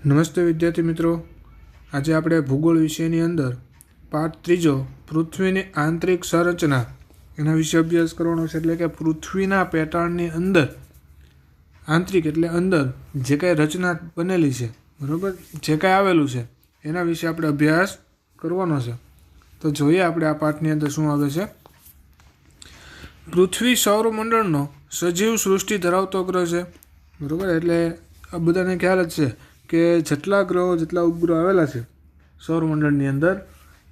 નમસ્તે વિદ્યાર્થી મિત્રો, આજે આપણે ભૂગોળ વિષયની અંદર પાઠ ત્રીજો પૃથ્વીની આંતરિક સંરચના એના વિશે અભ્યાસ કરવાનો છે. એટલે કે પૃથ્વીના પેટાળની અંદર આંતરિક એટલે અંદર જે કાંઈ રચના બનેલી છે, બરાબર, જે કાંઈ આવેલું છે એના વિશે આપણે અભ્યાસ કરવાનો છે. તો જોઈએ આપણે આ પાઠની અંદર શું આવે છે. પૃથ્વી સૌરમંડળનો સજીવ સૃષ્ટિ ધરાવતો ગ્રહ છે, બરાબર. એટલે આ બધાને ખ્યાલ જ છે કે જેટલા ગ્રહો જેટલા ઉપગ્રહો આવેલા છે સૌરમંડળની અંદર,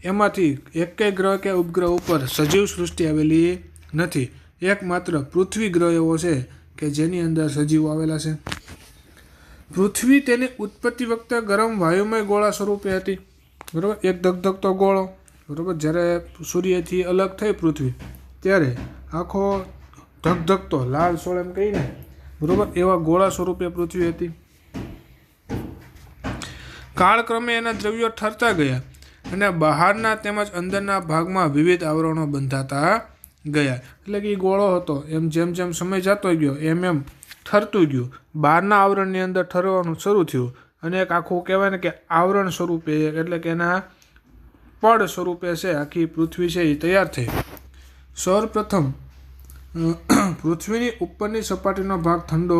એમાંથી એકેય ગ્રહ કે ઉપગ્રહ ઉપર સજીવ સૃષ્ટિ આવેલી નથી. એકમાત્ર પૃથ્વી ગ્રહ એવો છે કે જેની અંદર સજીવો આવેલા છે. પૃથ્વી તેની ઉત્પત્તિ વખતે ગરમ વાયુમય ગોળા સ્વરૂપે હતી, બરાબર, એક ધગધગતો ગોળો, બરાબર. જ્યારે સૂર્યથી અલગ થઈ પૃથ્વી ત્યારે આખો ધગધગતો લાલ સોળ એમ કહીને, બરાબર, એવા ગોળા સ્વરૂપે પૃથ્વી હતી. કાળક્રમે એના દ્રવ્યો ઠરતા ગયા અને બહારના તેમજ અંદરના ભાગમાં વિવિધ આવરણો બંધાતા ગયા. એટલે કે એ ગોળો હતો એમ જેમ જેમ સમય જતો ગયો એમ એમ ઠરતું ગયું, બહારના આવરણની અંદર ઠરવાનું શરૂ થયું અને એક આખું કહેવાય ને કે આવરણ સ્વરૂપે, એટલે કે એના પડ સ્વરૂપે છે આખી પૃથ્વી છે એ તૈયાર થઈ. સૌપ્રથમ પૃથ્વીની ઉપરની સપાટીનો ભાગ ઠંડો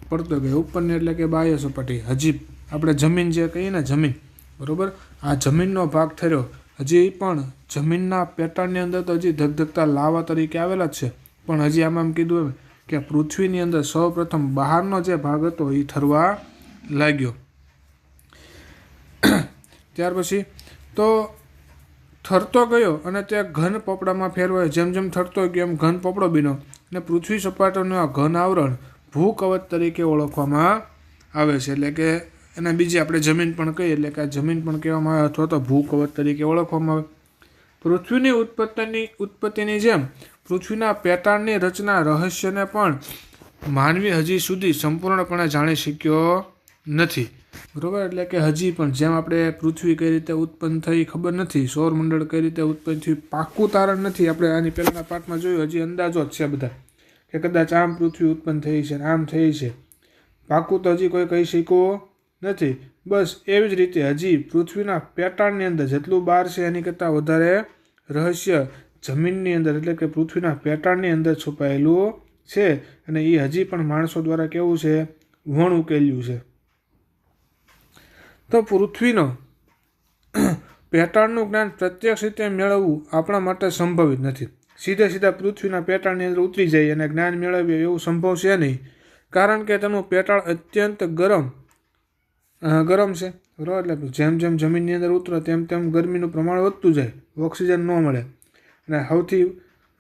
પડતો ગયો. ઉપરની એટલે કે બાહ્ય સપાટી, હજી આપણે જમીન જે કહીએ ને જમીન, બરાબર, આ જમીનનો ભાગ ઠર્યો. હજી પણ જમીનના પેટાળની અંદર તો હજી ધગધગતા લાવા તરીકે આવેલા જ છે, પણ હજી આમાં એમ કીધું એમ કે પૃથ્વીની અંદર સૌપ્રથમ બહારનો જે ભાગ હતો એ ઠરવા લાગ્યો. ત્યાર પછી તો ઠરતો ગયો અને તે ઘન પોપડામાં ફેરવાયો. જેમ જેમ ઠરતો ગયો એમ ઘન પોપડો બીનો અને પૃથ્વી સપાટીનું આ ઘન આવરણ ભૂકવચ તરીકે ઓળખવામાં આવે છે. એટલે કે એના બીજી આપણે જમીન પણ કહીએ, એટલે કે આ જમીન પણ કહેવામાં આવે અથવા તો ભૂકવચ તરીકે ઓળખવામાં આવે. પૃથ્વીની ઉત્પત્તિની જેમ પૃથ્વીના પેટાળની રચના રહસ્યને પણ માનવી હજી સુધી સંપૂર્ણપણે જાણી શક્યો નથી, બરાબર. એટલે કે હજી પણ જેમ આપણે પૃથ્વી કઈ રીતે ઉત્પન્ન થઈ ખબર નથી, સૌરમંડળ કઈ રીતે ઉત્પન્ન થયું પાક્કું તારણ નથી. આપણે આની પહેલાંના પાઠમાં જોયું, હજી અંદાજો જ છે બધા કે કદાચ આમ પૃથ્વી ઉત્પન્ન થઈ છે, આમ થઈ છે, પાક્કું તો હજી કોઈ કહી શક્યું નથી. બસ એવી જ રીતે હજી પૃથ્વીના પેટાળની અંદર જેટલું બહાર છે એની કરતાં વધારે રહસ્ય જમીનની અંદર એટલે કે પૃથ્વીના પેટાળની અંદર છુપાયેલું છે અને એ હજી પણ માણસો દ્વારા કેવું છે, વણ ઉકેલ્યું છે. તો પૃથ્વીનો પેટાળનું જ્ઞાન પ્રત્યક્ષ રીતે મેળવવું આપણા માટે સંભવિત નથી. સીધા પૃથ્વીના પેટાળની અંદર ઉતરી જાય અને જ્ઞાન મેળવીએ એવું સંભવ છે નહીં, કારણ કે તેનું પેટાળ અત્યંત ગરમ છે, બરાબર. એટલે જેમ જેમ જમીનની અંદર ઉતરો તેમ તેમ ગરમીનું પ્રમાણ વધતું જાય, ઓક્સિજન ન મળે. અને સૌથી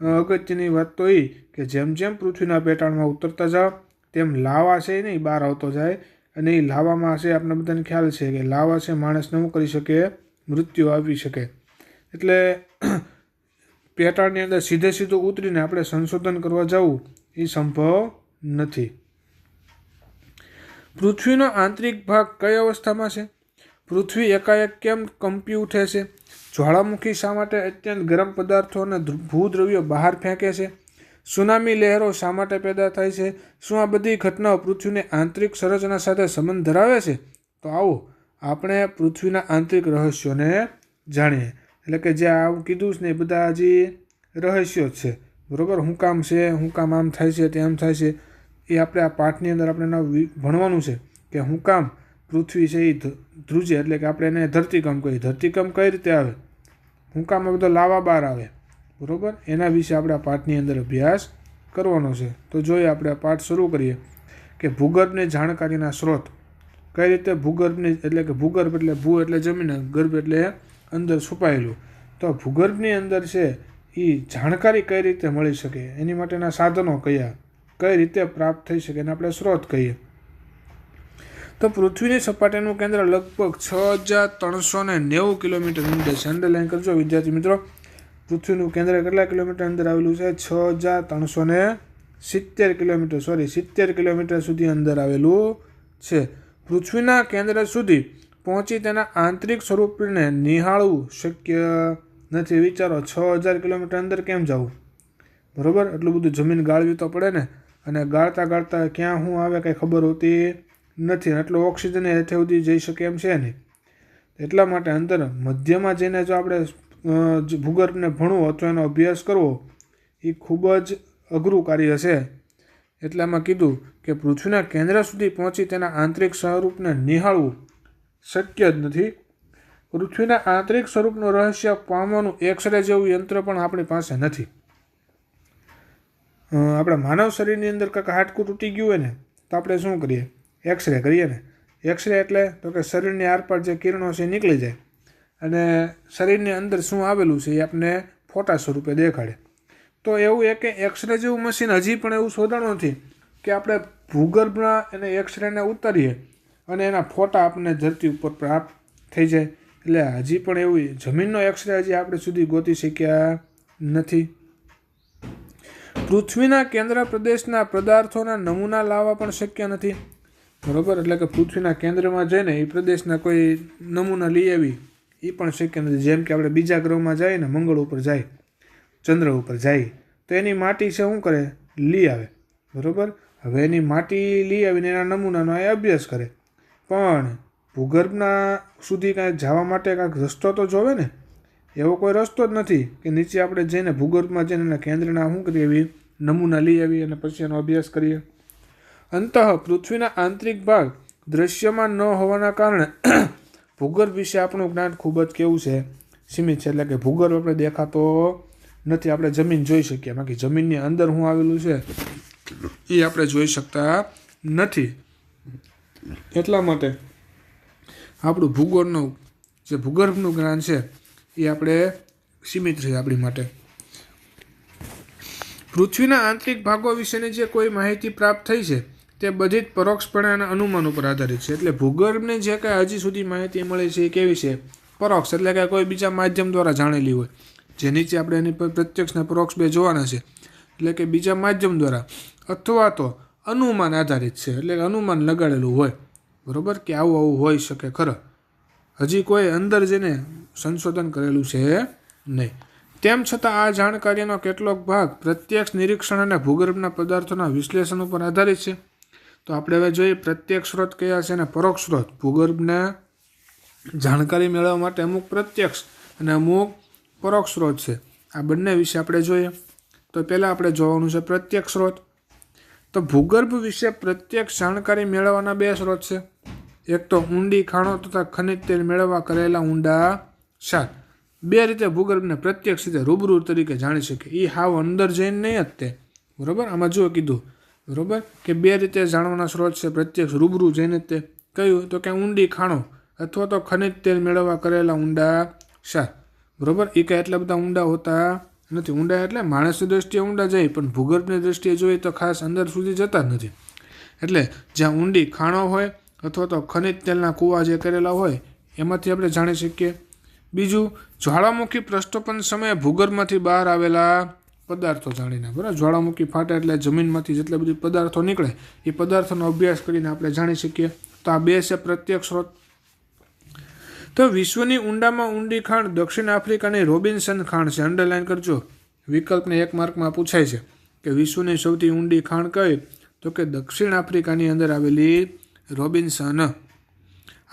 અગત્યની વાત તો એ કે જેમ જેમ પૃથ્વીના પેટાળમાં ઉતરતા જાઓ તેમ લાવા છે એ નહીં બહાર આવતો જાય, અને એ લાવામાં છે આપણે બધાને ખ્યાલ છે કે લાવા છે માણસને શું કરી શકે, મૃત્યુ આવી શકે. એટલે પેટાળની અંદર સીધું ઉતરીને આપણે સંશોધન કરવા જવું એ સંભવ નથી. પૃથ્વીનો આંતરિક ભાગ કઈ અવસ્થામાં છે? પૃથ્વી એકાએક કેમ કંપી ઉઠે છે? જ્વાળામુખી શા માટે અત્યંત ગરમ પદાર્થો અને ભૂદ્રવ્યો બહાર ફેંકે છે? સુનામી લહેરો શા માટે પેદા થાય છે? શું આ બધી ઘટનાઓ પૃથ્વીની આંતરિક સંરચના સાથે સંબંધ ધરાવે છે? તો આવો આપણે પૃથ્વીના આંતરિક રહસ્યોને જાણીએ. એટલે કે જે આવું કીધું છે ને એ બધા હજી રહસ્યો જ છે, બરાબર. શું કામ છે, શું કામ આમ થાય છે, તેમ થાય છે, એ આપણે આ પાઠની અંદર આપણે ભણવાનું છે કે શું કામ પૃથ્વી છે એ ધ્રુજે, એટલે કે આપણે એને ધરતીકંપ કહીએ. ધરતીકંપ કઈ રીતે આવે, શું કામ આ બધો લાવા બહાર આવે, બરાબર, એના વિશે આપણે આ પાઠની અંદર અભ્યાસ કરવાનો છે. તો જોઈએ આપણે આ પાઠ શરૂ કરીએ કે ભૂગર્ભની જાણકારીના સ્ત્રોત કઈ રીતે ભૂગર્ભની, એટલે કે ભૂગર્ભ એટલે ભૂ એટલે જમીન, ગર્ભ એટલે અંદર છુપાયેલું. તો ભૂગર્ભની અંદર છે એ જાણકારી કઈ રીતે મળી શકે, એની માટેના સાધનો કયા, કઈ રીતે પ્રાપ્ત થઈ શકે એને આપણે સ્ત્રોત કહીએ. તો પૃથ્વીની સપાટીનું કેન્દ્ર લગભગ 6390 કિલોમીટર અંદર છે. અંડરલાઈન કરજો વિદ્યાર્થી મિત્રો, પૃથ્વીનું કેન્દ્ર કેટલા કિલોમીટર અંદર આવેલું છે? 6370 કિલોમીટર સુધી અંદર આવેલું છે. પૃથ્વીના કેન્દ્ર સુધી પહોંચી તેના આંતરિક સ્વરૂપને નિહાળવું શક્ય નથી. વિચારો 6000 કિલોમીટર અંદર કેમ જવું, બરાબર. એટલું બધું જમીન ગાળવી તો પડે ને, અને ગાળતા ક્યાં શું આવે કંઈ ખબર હોતી નથી, એટલો ઓક્સિજન હેઠે સુધી જઈ શકે એમ છે નહીં. એટલા માટે અંદર મધ્યમાં જઈને જો આપણે ભૂગર્ભને ભણવું અથવા એનો અભ્યાસ કરવો એ ખૂબ જ અઘરું કાર્ય છે. એટલામાં કીધું કે પૃથ્વીના કેન્દ્ર સુધી પહોંચી તેના આંતરિક સ્વરૂપને નિહાળવું શક્ય જ નથી. પૃથ્વીના આંતરિક સ્વરૂપનું રહસ્ય પામવાનું એક્સરે જેવું યંત્ર પણ આપણી પાસે નથી. આપણા માનવ શરીરની અંદર કંઈક હાડકું તૂટી ગયું હોય ને તો આપણે શું કરીએ? એક્સરે કરીએ ને. એક્સરે એટલે તો કે શરીરની આરપાર જે કિરણો છે એ નીકળી જાય અને શરીરની અંદર શું આવેલું છે એ આપણને ફોટા સ્વરૂપે દેખાડે. તો એવું એક એક્સરે જેવું મશીન હજી પણ એવું શોધાણું નથી કે આપણે ભૂગર્ભના એને એક્સરેને ઉતારીએ અને એના ફોટા આપણને ધરતી ઉપર પ્રાપ્ત થઈ જાય. એટલે હજી પણ એવું જમીનનો એક્સરે હજી આપણે સુધી ગોતી શક્યા નથી. પૃથ્વીના કેન્દ્ર પ્રદેશના પદાર્થોના નમૂના લાવવા પણ શક્ય નથી. બરાબર, એટલે કે પૃથ્વીના કેન્દ્રમાં જઈને એ પ્રદેશના કોઈ નમૂના લઈ આવી એ પણ શક્ય નથી. જેમ કે આપણે બીજા ગ્રહમાં જઈએ ને, મંગળ ઉપર જાય, ચંદ્ર ઉપર જાય તો એની માટી છે શું કરે? લઈ આવે. બરાબર, હવે એની માટી લઈ આવીને એના નમૂનાનો એ અભ્યાસ કરે. પણ ભૂગર્ભના સુધી કાંઈ જવા માટે કાંઈક રસ્તો તો જોવે ને. એવો કોઈ રસ્તો જ નથી કે નીચે આપણે જઈને ભૂગર્ભમાં જઈને એના કેન્દ્રના શું કરીએ એવી નમૂના લઈ આવી અને પછી એનો અભ્યાસ કરીએ. અંતઃ પૃથ્વીના આંતરિક ભાગ દૃશ્યમાન ન હોવાના કારણે ભૂગર્ભ વિશે આપણું જ્ઞાન ખૂબ જ કેવું છે? સીમિત છે. એટલે કે ભૂગર્ભ આપણે દેખાતો નથી. આપણે જમીન જોઈ શકીએ, બાકી જમીનની અંદર શું આવેલું છે એ આપણે જોઈ શકતા નથી. એટલા માટે આપણું ભૂગર્ભનું જ્ઞાન છે એ આપણે સીમિત છે આપણી માટે. પૃથ્વીના આંતરિક ભાગો વિશેની જે કોઈ માહિતી પ્રાપ્ત થઈ છે તે બધી જ પરોક્ષપણે અને અનુમાન ઉપર આધારિત છે. એટલે ભૂગર્ભની જે કાંઈ હજી સુધી માહિતી મળી છે એ કેવી છે? પરોક્ષ, એટલે કે કોઈ બીજા માધ્યમ દ્વારા જાણેલી હોય. જે નીચે આપણે એની પર પ્રત્યક્ષ ને પરોક્ષ બે જોવાના છે. એટલે કે બીજા માધ્યમ દ્વારા અથવા તો અનુમાન આધારિત છે. એટલે કે અનુમાન લગાડેલું હોય. બરાબર, કે આવું હોઈ શકે ખરા. હજી કોઈ અંદર જઈને સંશોધન કરેલું છે નહીં. તેમ છતાં આ જાણકારીનો કેટલોક ભાગ પ્રત્યક્ષ નિરીક્ષણ અને ભૂગર્ભના પદાર્થોના વિશ્લેષણ ઉપર આધારિત છે. તો આપણે હવે જોઈએ પ્રત્યક્ષ સ્ત્રોત કયા છે અને પરોક્ષ સ્ત્રોત. ભૂગર્ભના જાણકારી મેળવવા માટે અમુક પ્રત્યક્ષ અને અમુક પરોક્ષ સ્ત્રોત છે. આ બંને વિશે આપણે જોઈએ. તો પહેલાં આપણે જોવાનું છે પ્રત્યક્ષ સ્ત્રોત. તો ભૂગર્ભ વિશે પ્રત્યક્ષ જાણકારી મેળવવાના બે સ્ત્રોત છે. એક તો ઊંડી ખાણો તથા ખનિજ તેલ મેળવવા કરેલા ઊંડા શાક. બે રીતે ભૂગર્ભને પ્રત્યક્ષ રીતે રૂબરૂ તરીકે જાણી શકે. એ હાવ અંદર જઈને નહીં જ તે. બરાબર, આમાં જો કીધું બરાબર કે બે રીતે જાણવાના સ્ત્રોત છે પ્રત્યક્ષ રૂબરૂ જઈને જ તે. કયું? તો કે ઊંડી ખાણો અથવા તો ખનિજ તેલ મેળવવા કરેલા ઊંડા શાક. બરાબર, એ કાંઈ એટલા બધા ઊંડા હોતા નથી. ઊંડા એટલે માણસની દૃષ્ટિએ ઊંડા જાય, પણ ભૂગર્ભની દૃષ્ટિએ જોઈએ તો ખાસ અંદર સુધી જતા જ નથી. એટલે જ્યાં ઊંડી ખાણો હોય અથવા તો ખનિજ તેલના કૂવા જે કરેલા હોય એમાંથી આપણે જાણી શકીએ. બીજું, જ્વાળામુખી પ્રસ્ફોટન સમયે ભૂગર્ભમાંથી બહાર આવેલા પદાર્થો જાણીને. બરાબર, જ્વાળામુખી ફાટે એટલે જમીનમાંથી જેટલા બધી પદાર્થો નીકળે એ પદાર્થોનો અભ્યાસ કરીને આપણે જાણી શકીએ. તો આ બે છે પ્રત્યક્ષ સ્ત્રોત. તો વિશ્વની ઊંડામાં ઊંડી ખાણ દક્ષિણ આફ્રિકાની રોબિન્સન ખાણ છે. અંડરલાઇન કરજો, વિકલ્પને 1 માર્કમાં પૂછાય છે કે વિશ્વની સૌથી ઊંડી ખાણ કઈ? તો કે દક્ષિણ આફ્રિકાની અંદર આવેલી રોબિન્સન.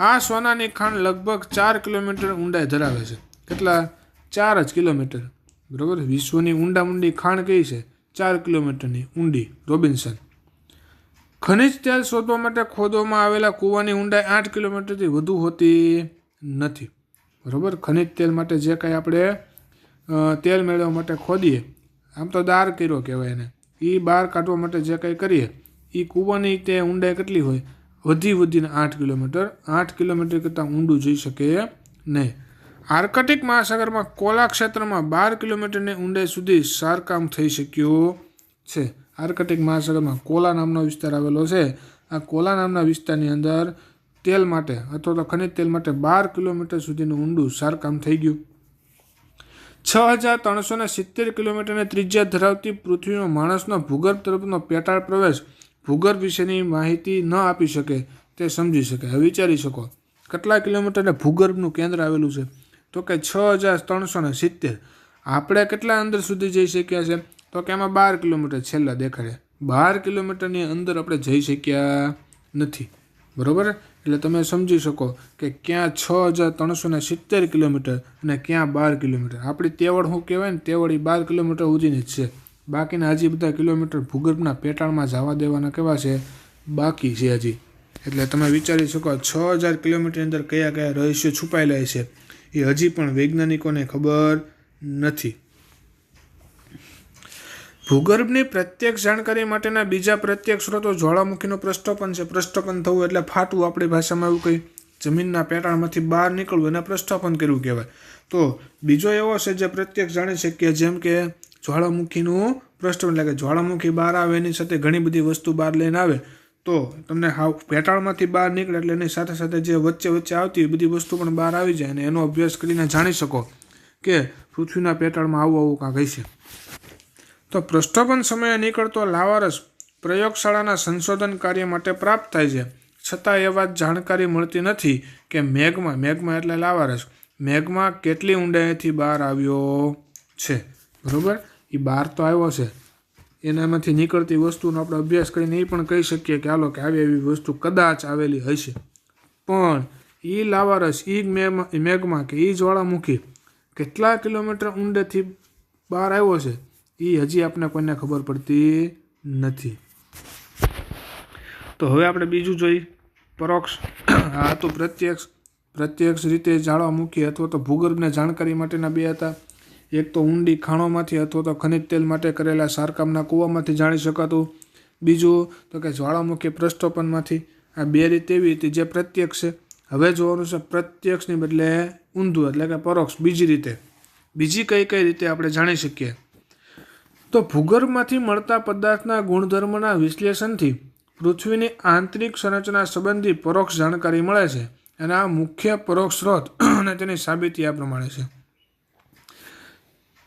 આ સોનાની ખાણ લગભગ 4 કિલોમીટર ઊંડાઈ ધરાવે છે. કેટલા? 4 જ કિલોમીટર. બરાબર, વિશ્વની ઊંડી ખાણ કઈ છે? 4 કિલોમીટરની ઊંડી રોબિન્સન. ખનિજ તેલ શોધવા માટે ખોદવામાં આવેલા કૂવાની ઊંડાઈ 8 કિલોમીટરથી વધુ હોતી નથી. બરાબર, ખનિજ તેલ માટે જે કાંઈ આપણે તેલ મેળવવા માટે ખોદીએ, આમ તો દાર કર્યો કહેવાય એને, એ બહાર કાઢવા માટે જે કાંઈ કરીએ એ કૂવાની તે ઊંડાઈ કેટલી હોય? વધીને 8 કિલોમીટર. 8 કિલોમીટર કરતાં ઊંડું જઈ શકે નહીં. આર્કટિક મહાસાગરમાં કોલા ક્ષેત્રમાં 12 કિલોમીટરની ઊંડાઈ સુધી સારકામ થઈ શક્યું છે. આર્કટિક મહાસાગરમાં કોલા નામનો વિસ્તાર આવેલો છે. આ કોલા નામના વિસ્તારની અંદર તેલ માટે અથવા તો ખનિજ તેલ માટે 12 કિલોમીટર સુધીનું ઊંડું સારકામ થઈ ગયું. 6370 કિલોમીટરની ત્રિજ્યા ધરાવતી પૃથ્વીનો માણસનો ભૂગર્ભ તરફનો પેટાળ પ્રવેશ ભૂગર્ભ વિશેની માહિતી ન આપી શકે તે સમજી શકે. હવે વિચારી શકો કેટલા કિલોમીટરને ભૂગર્ભનું કેન્દ્ર આવેલું છે? તો કે 6370. આપણે કેટલા અંદર સુધી જઈ શક્યા છે? તો કે એમાં 12 કિલોમીટર છેલ્લા દેખાડે. 12 કિલોમીટરની અંદર આપણે જઈ શક્યા નથી. બરાબર. એટલે તમે સમજી શકો કે ક્યાં 6370 કિલોમીટર અને ક્યાં 12 કિલોમીટર. આપણી તેવડ શું કહેવાય ને, તેવડ એ 12 કિલોમીટર સુધીની જ છે. બાકીના હજી બધા કિલોમીટર ભૂગર્ભના પેટાળમાં જવા દેવાના કેવા છે, બાકી છે હજી. એટલે તમે વિચારી શકો 6000 કિલોમીટરની અંદર કયા કયા રહસ્યો છુપાયેલા છે એ હજી પણ વૈજ્ઞાનિકોને ખબર નથી. ભૂગર્ભની પ્રત્યક્ષ જાણકારી માટેના બીજા પ્રત્યક્ષ સ્ત્રોતો જ્વાળામુખીનું પ્રસ્થાપન છે. પ્રસ્થાપન થવું એટલે ફાટવું, આપણી ભાષામાં એવું કંઈ જમીનના પેટાળમાંથી બહાર નીકળવું એને પ્રસ્થાપન કરવું કહેવાય. તો બીજો એવો છે જે પ્રત્યક્ષ જાણી શકીએ, જેમ કે જ્વાળામુખીનું પ્રસ્થાપન, એટલે કે જ્વાળામુખી બહાર આવે એની સાથે ઘણી બધી વસ્તુ બહાર લઈને આવે તો તમને હાવ પેટાળમાંથી બહાર નીકળે એટલે એની સાથે સાથે જે વચ્ચે વચ્ચે આવતી એ બધી વસ્તુ પણ બહાર આવી જાય અને એનો અભ્યાસ કરીને જાણી શકો કે પૃથ્વીના પેટાળમાં આવું કાંક હશે. તો પ્રસ્થાપન સમયે નીકળતો લાવારસ પ્રયોગશાળાના સંશોધન કાર્ય માટે પ્રાપ્ત થાય છે, છતાં એ વાત જાણકારી મળતી નથી કે મેઘમાં એટલે લાવારસ, મેઘમાં કેટલી ઊંડાઈથી બહાર આવ્યો છે. બરાબર, એ બહાર તો આવ્યો છે, એનામાંથી નીકળતી વસ્તુનો આપણે અભ્યાસ કરીને એ પણ કહી શકીએ કે હાલો કે આવી એવી વસ્તુ કદાચ આવેલી હશે. પણ એ લાવારસ, એ મેઘમાં કે એ જ્વાળામુખી કેટલા કિલોમીટર ઊંડેથી બહાર આવ્યો છે એ હજી આપણે કોઈને ખબર પડતી નથી. તો હવે આપણે બીજું જોઈએ, પરોક્ષ. આ તો પ્રત્યક્ષ રીતે જ્વાળામુખી અથવા તો ભૂગર્ભને જાણકારી માટેના બે હતા. એક તો ઊંડી ખાણોમાંથી અથવા તો ખનિજ તેલ માટે કરેલા સારકામના કૂવામાંથી જાણી શકાતું. બીજું તો કે જ્વાળામુખી પ્રસ્થાપનમાંથી. આ બે રીત એવી હતી જે પ્રત્યક્ષ છે. હવે જોવાનું છે પ્રત્યક્ષની બદલે ઊંધું એટલે કે પરોક્ષ. બીજી કઈ રીતે આપણે જાણી શકીએ? તો ભૂગર્ભમાંથી મળતા પદાર્થના ગુણધર્મના વિશ્લેષણથી પૃથ્વીની આંતરિક સંરચના સંબંધી પરોક્ષ જાણકારી મળે છે. અને આ મુખ્ય પરોક્ષ સ્ત્રોત અને તેની સાબિતી આ પ્રમાણે છે.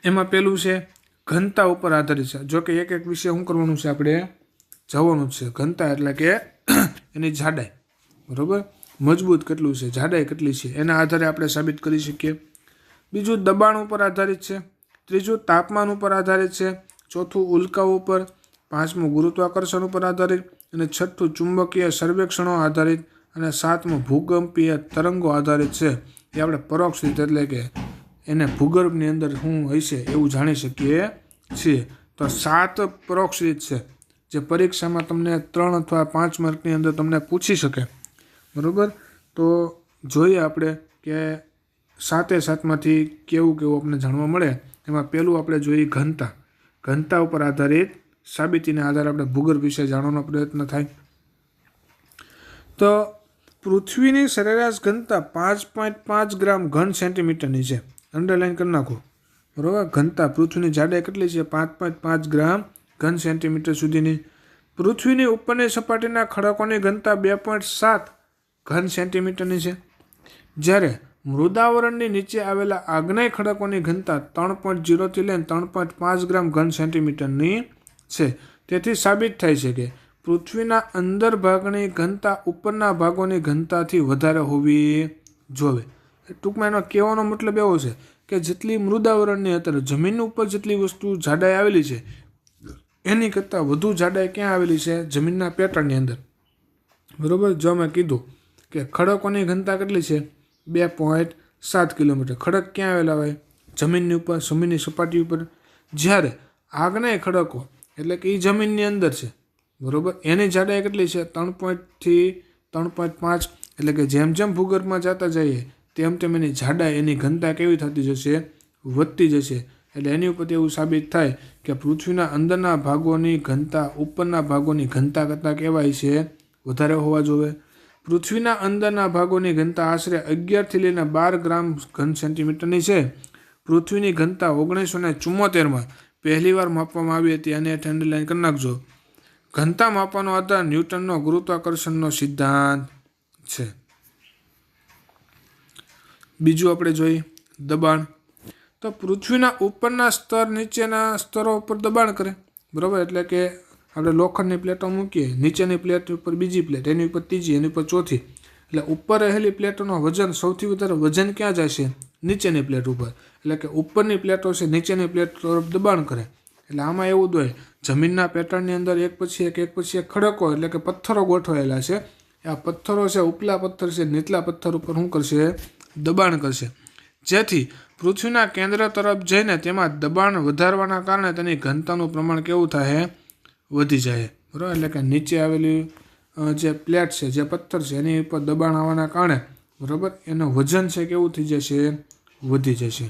એમાં પેલું છે ઘનતા ઉપર આધારિત છે. જો કે એક વિશે શું કરવાનું છે, આપણે જવાનું જ છે. ઘનતા એટલે કે એની જાડાઈ, બરાબર, મજબૂત કેટલું છે, જાડાઈ કેટલી છે, એના આધારે આપણે સાબિત કરી શકીએ. બીજું દબાણ ઉપર આધારિત છે. ત્રીજું તાપમાન ઉપર આધારિત છે. ચોથું ઉલ્કા ઉપર. પાંચમું ગુરુત્વાકર્ષણ ઉપર આધારિત. અને છઠ્ઠું ચુંબકીય સર્વેક્ષણો આધારિત. અને સાતમું ભૂકંપીય તરંગો આધારિત છે. એ આપણે પરોક્ષ રીતે એટલે કે એને ભૂગર્ભની અંદર શું હશે એવું જાણી શકીએ છીએ. તો 7 પરોક્ષ રીત છે જે પરીક્ષામાં તમને 3 અથવા 5 માર્કની અંદર તમને પૂછી શકે. બરાબર, તો જોઈએ આપણે કે 7માંથી કેવું આપણે જાણવા મળે. એમાં પહેલું આપણે જોઈએ ઘનતા ઉપર આધારિત સાબિતીના આધારે આપણે ભૂગર્ભ વિશે જાણવાનો પ્રયત્ન થાય. તો પૃથ્વીની સરેરાશ ઘનતા 5.5 ગ્રામ ઘન સેન્ટીમીટરની છે. અંડરલાઈન કરી નાખો. બરાબર, ઘનતા પૃથ્વીની જાડાઈ કેટલી છે? 5.5 ગ્રામ ઘન સેન્ટીમીટર સુધીની. પૃથ્વીની ઉપરની સપાટીના ખડકોની ઘનતા 2.7 ઘન સેન્ટીમીટરની છે. જ્યારે મૃદાવરણની નીચે આવેલા આગ્નેય ખડકોની ઘનતા 3.0થી લઈને 3.5 ગ્રામ ઘન સેન્ટીમીટરની છે. તેથી સાબિત થાય છે કે પૃથ્વીના અંદર ભાગની ઘનતા ઉપરના ભાગોની ઘનતાથી વધારે હોવી જોઈએ. ટૂંકમાં એનો કહેવાનો મતલબ એવો છે કે જેટલી મૃદાવરણની અંદર જમીનની ઉપર જેટલી વસ્તુ જાડાઈ આવેલી છે એની કરતાં વધુ જાડાઈ ક્યાં આવેલી છે? જમીનના પેટાળની અંદર. બરાબર, જો મેં કીધું કે ખડકોની ઘનતા કેટલી છે? 2.7 કિલોમીટર. ખડક ક્યાં આવેલા હોય? જમીનની ઉપર, જમીનની સપાટી ઉપર. જ્યારે આગ્નેય ખડકો એટલે કે એ જમીનની અંદર છે, બરાબર, એની જાડાઈ કેટલી છે? 3.થી 3.5. એટલે કે જેમ જેમ ભૂગર્ભમાં જતા જઈએ તેમ એની જાડાઈ, એની ઘનતા કેવી થતી જશે? વધતી જશે. એટલે એની ઉપરથી એવું સાબિત થાય કે પૃથ્વીના અંદરના ભાગોની ઘનતા ઉપરના ભાગોની ઘનતા કરતાં કેવાય છે? વધારે હોવા જોઈએ. પૃથ્વીના અંદરના ભાગોની ઘનતા આશરે 11થી લઈને 12 ગ્રામ ઘન સેન્ટીમીટરની છે. પૃથ્વીની ઘનતા 1974માં પહેલીવાર માપવામાં આવી હતી. અને અંડરલાઈન કરી નાખજો. ઘનતા માપવાનો આધાર ન્યૂટનનો ગુરુત્વાકર્ષણનો સિદ્ધાંત છે. બીજું આપણે જોઈએ દબાણ. તો પૃથ્વીના ઉપરના સ્તર નીચેના સ્તરો ઉપર દબાણ કરે. બરાબર, એટલે કે આપણે લોખંડની પ્લેટો મૂકીએ, નીચેની પ્લેટ ઉપર બીજી પ્લેટ, એની ઉપર ત્રીજી, એની ઉપર ચોથી. એટલે ઉપર રહેલી પ્લેટોનો વજન, સૌથી વધારે વજન ક્યાં જાય છે? નીચેની પ્લેટ ઉપર. એટલે કે ઉપરની પ્લેટો છે નીચેની પ્લેટ તરફ દબાણ કરે. એટલે આમાં એવું જ હોય, જમીનના પેટર્નની અંદર એક પછી એક ખડકો એટલે કે પથ્થરો ગોઠવાયેલા છે. આ પથ્થરો છે, ઉપલા પથ્થર છે, નીચલા પથ્થર ઉપર શું કરશે? દબાણ કરશે, જેથી પૃથ્વીના કેન્દ્ર તરફ જઈને તેમાં દબાણ વધારવાના કારણે તેની ઘનતાનું પ્રમાણ કેવું થાય? વધી જાય, બરાબર. એટલે કે નીચે આવેલી જે પ્લેટ છે, જે પથ્થર છે, એની ઉપર દબાણ આવવાના કારણે, બરાબર, એનું વજન છે કેવું થઈ જશે? વધી જશે.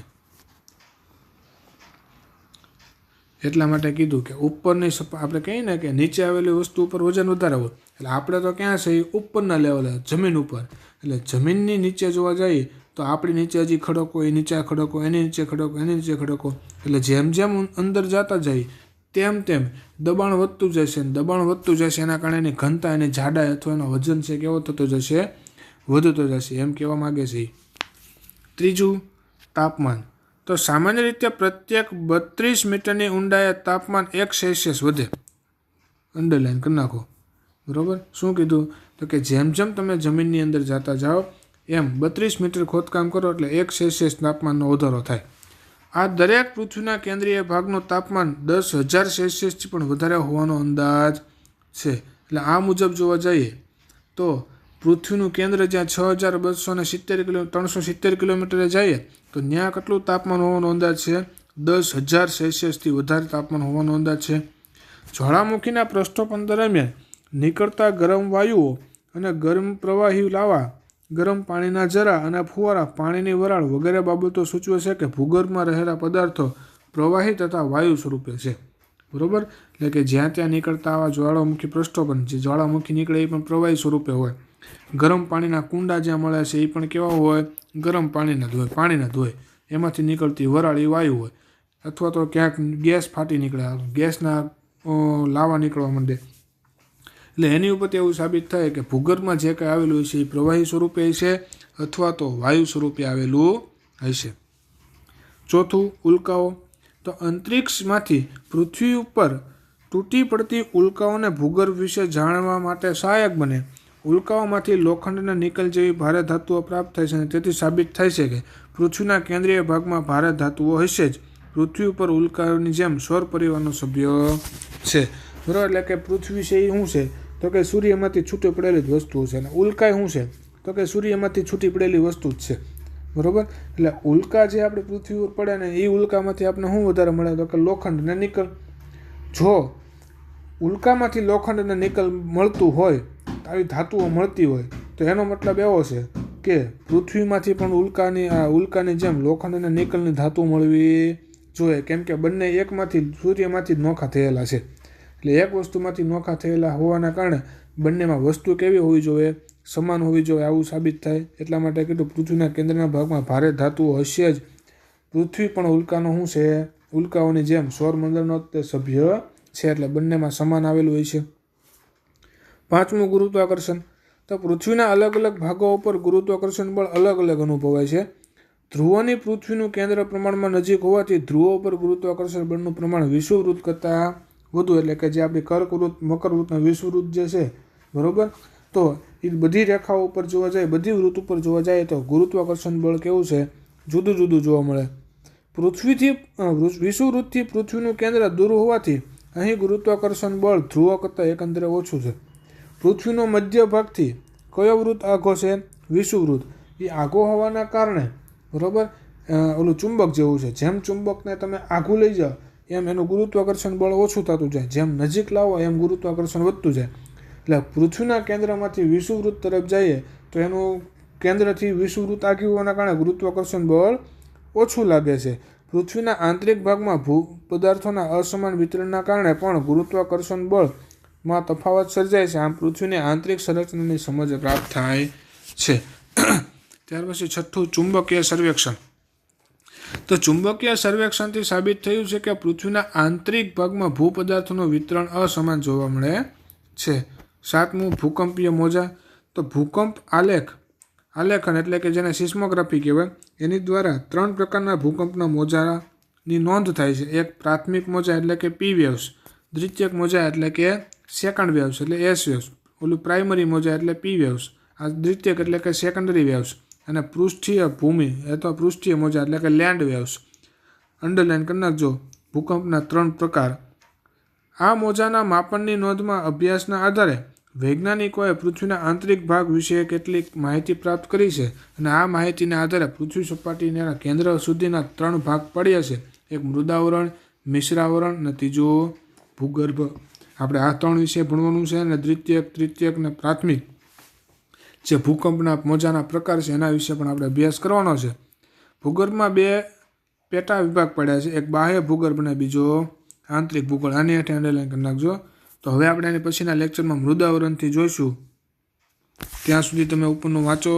એટલા માટે કીધું કે ઉપરની આપણે કહીએ ને કે નીચે આવેલી વસ્તુ ઉપર વજન વધારે હોય, એટલે આપણે તો ક્યાં છે? એ ઉપરના લેવલે, જમીન ઉપર. એટલે જમીનની નીચે જોવા જઈએ તો આપણી નીચે હજી ખડકો, એ નીચે ખડકો, એની નીચે ખડકો, એની નીચે ખડકો. એટલે જેમ જેમ અંદર જતા જાય તેમ તેમ દબાણ વધતું જશે, દબાણ વધતું જશે. એના કારણે એની ઘનતા, એની જાડાઈ અથવા એનો વજન છે કેવો થતો જશે? વધતો જશે, એમ કહેવા માગે છે. ત્રીજું, તાપમાન. તો સામાન્ય રીતે પ્રત્યેક 32 મીટરની ઊંડાઈએ તાપમાન 1 સેલ્સિયસ વધે. અંડરલાઈન કરી નાખો, બરાબર. શું કીધું? તો કે જેમ જેમ તમે જમીનની અંદર જતા જાઓ એમ 32 મીટર ખોદકામ કરો એટલે 1 સેલ્સિયસ તાપમાનનો વધારો થાય. આ દરેક પૃથ્વીના કેન્દ્રીય ભાગનું તાપમાન 10,000 સેલ્સિયસથી પણ વધારે હોવાનો અંદાજ છે. એટલે આ મુજબ જોવા જઈએ તો પૃથ્વીનું કેન્દ્ર જ્યાં 6,270 કિલોમીટરે જઈએ તો ત્યાં કેટલું તાપમાન હોવાનો અંદાજ છે? 10,000 સેલ્સિયસથી વધારે તાપમાન હોવાનો અંદાજ છે. જ્વાળામુખીના પ્રસ્થાપન દરમિયાન નીકળતા ગરમ વાયુઓ અને ગરમ પ્રવાહી લાવા, ગરમ પાણીના ઝરા અને ફુવારા, પાણીની વરાળ વગેરે બાબતો સૂચવે છે કે ભૂગર્ભમાં રહેલા પદાર્થો પ્રવાહી તથા વાયુ સ્વરૂપે છે, બરાબર. એટલે કે જ્યાં ત્યાં નીકળતા આવા જ્વાળામુખી પ્રસ્થાપન, જે જ્વાળામુખી નીકળે એ પણ પ્રવાહી સ્વરૂપે હોય. ગરમ પાણીના કુંડા જ્યાં મળે છે એ પણ કેવા હોય? ગરમ પાણીના જ હોય, પાણીના જ હોય. એમાંથી નીકળતી વરાળ એ વાયુ હોય. અથવા તો ક્યાંક ગેસ ફાટી નીકળે, ગેસના લાવા નીકળવા માંડે. એટલે એની ઉપરથી એવું સાબિત થાય કે ભૂગર્ભમાં જે કંઈ આવેલું હશે એ પ્રવાહી સ્વરૂપે હશે અથવા તો વાયુ સ્વરૂપે આવેલું હશે. ચોથું, ઉલ્કાઓ. તો અંતરિક્ષમાંથી પૃથ્વી ઉપર તૂટી પડતી ઉલ્કાઓને ભૂગર્ભ વિશે જાણવા માટે સહાયક બને. ઉલ્કાઓમાંથી લોખંડ અને નિકલ જેવી ભારે ધાતુઓ પ્રાપ્ત થાય છે અને તેથી સાબિત થાય છે કે પૃથ્વીના કેન્દ્રીય ભાગમાં ભારે ધાતુઓ હશે જ. પૃથ્વી ઉપર ઉલ્કાઓની જેમ સૌર પરિવારનો સભ્ય છે, બરાબર. એટલે કે પૃથ્વી છે એ શું છે? તો કે સૂર્યમાંથી છૂટી પડેલી જ વસ્તુ છે. અને ઉલ્કા શું છે? તો કે સૂર્યમાંથી છૂટી પડેલી વસ્તુ જ છે, બરાબર. એટલે ઉલ્કા જે આપણે પૃથ્વી ઉપર પડે ને એ ઉલ્કામાંથી આપણે શું વધારે મળે? તો કે લોખંડ અને નિકલ. જો ઉલ્કામાંથી લોખંડ અને નિકલ મળતું હોય, આવી ધાતુઓ મળતી હોય, તો એનો મતલબ એવો છે કે પૃથ્વીમાંથી પણ ઉલ્કાની જેમ લોખંડ અને નિકલની ધાતુ મળવી જોઈએ. કેમ કે બંને એકમાંથી, સૂર્યમાંથી જ નોખા થયેલા છે. એટલે એક વસ્તુમાંથી નોખા થયેલા હોવાના કારણે બંનેમાં વસ્તુ કેવી હોવી જોઈએ? સમાન હોવી જોઈએ, આવું સાબિત થાય. એટલા માટે કીધું પૃથ્વીના કેન્દ્રના ભાગમાં ભારે ધાતુઓ હશે જ. પૃથ્વી પણ ઉલ્કાનો શું છે? ઉલ્કાઓની જેમ સૌરમંડળનો તે સભ્ય છે, એટલે બંનેમાં સમાન આવેલું હોય છે. પાંચમું, ગુરુત્વાકર્ષણ. તો પૃથ્વીના અલગ અલગ ભાગો ઉપર ગુરુત્વાકર્ષણ બળ અલગ અલગ અનુભવાય છે. ધ્રુવોની પૃથ્વીનું કેન્દ્ર પ્રમાણમાં નજીક હોવાથી ધ્રુવો ઉપર ગુરુત્વાકર્ષણ બળનું પ્રમાણ વિષુવવૃત્ત કરતાં વધુ. એટલે કે જે આપણી કર્કવૃત્ત, મકરવૃત્ત અને વિષુવવૃત્ત જે છે, બરાબર. તો એ બધી રેખાઓ ઉપર જોવા જાય, બધી વૃત્ત ઉપર જોવા જાય તો ગુરુત્વાકર્ષણ બળ કેવું છે? જુદું જુદું જોવા મળે. વિષુવવૃત્તથી પૃથ્વીનું કેન્દ્ર દૂર હોવાથી અહીં ગુરુત્વાકર્ષણ બળ ધ્રુવો કરતાં એકંદરે ઓછું છે. પૃથ્વીનો મધ્ય ભાગથી કયો વૃત્ત આઘો છે? વિષુવવૃત્ત. એ આઘો હોવાના કારણે, બરાબર, ઓલું ચુંબક જેવું છે. જેમ ચુંબકને તમે આઘું લઈ જાઓ એમ એનું ગુરુત્વાકર્ષણ બળ ઓછું થતું જાય. જેમ નજીક લાવો એમ ગુરુત્વાકર્ષણ વધતું જાય. એટલે પૃથ્વીના કેન્દ્રમાંથી વિષુવવૃત્ત તરફ જઈએ તો એનું કેન્દ્રથી વિષુવવૃત્ત આગળ હોવાના કારણે ગુરુત્વાકર્ષણ બળ ઓછું લાગે છે. પૃથ્વીના આંતરિક ભાગમાં ભૂ પદાર્થોના અસમાન વિતરણના કારણે પણ ગુરુત્વાકર્ષણ બળમાં તફાવત સર્જાય છે. આમ પૃથ્વીની આંતરિક સંરચનાની સમજ પ્રાપ્ત થાય છે. ત્યાર પછી છઠ્ઠું, ચુંબકીય સર્વેક્ષણ. તો ચુંબકીય સર્વેક્ષણથી સાબિત થયું છે કે પૃથ્વીના આંતરિક ભાગમાં ભૂપદાર્થોનું વિતરણ અસમાન જોવા મળે છે. સાતમું, ભૂકંપીય મોજા. તો ભૂકંપ આલેખન એટલે કે જેને સિસ્મોગ્રાફી કહેવાય, એની દ્વારા 3 પ્રકારના ભૂકંપના મોજાની નોંધ થાય છે. એક પ્રાથમિક મોજા એટલે કે પી વેવ્સ, દ્વિતીયક મોજા એટલે કે સેકન્ડ વેવ્સ એટલે એસ વેવ્સ, ઓલું પ્રાઇમરી મોજા એટલે પી વેવ્સ, આ દ્વિતીયક એટલે કે સેકન્ડરી વેવ્સ, અને પૃષ્ઠીય ભૂમિ અથવા પૃષ્ઠીય મોજા એટલે કે લેન્ડ વેવ્સ. અંડરલાઇન કરી નાખજો ભૂકંપના 3 પ્રકાર. આ મોજાના માપનની નોંધમાં અભ્યાસના આધારે વૈજ્ઞાનિકોએ પૃથ્વીના આંતરિક ભાગ વિશે કેટલીક માહિતી પ્રાપ્ત કરી છે અને આ માહિતીના આધારે પૃથ્વી સપાટીના કેન્દ્ર સુધીના 3 ભાગ પડ્યા છે. એક મૃદાવરણ, મિશ્રાવરણ અને ત્રીજો ભૂગર્ભ. આપણે આ 3 વિશે ભણવાનું છે અને દ્વિતીયક, તૃતીયક અને પ્રાથમિક જે ભૂકંપના મોજાના પ્રકાર છે એના વિશે પણ આપણે અભ્યાસ કરવાનો છે. ભૂગર્ભમાં 2 પેટા વિભાગ પડ્યા છે, એક બાહ્ય ભૂગર્ભ અને બીજો આંતરિક ભૂગોળ. આની હેઠળ અંડરલાઈન કરી નાખજો. તો હવે આપણે એની પછીના લેક્ચરમાં મૃદાવરણથી જોઈશું. ત્યાં સુધી તમે ઉપરનું વાંચો.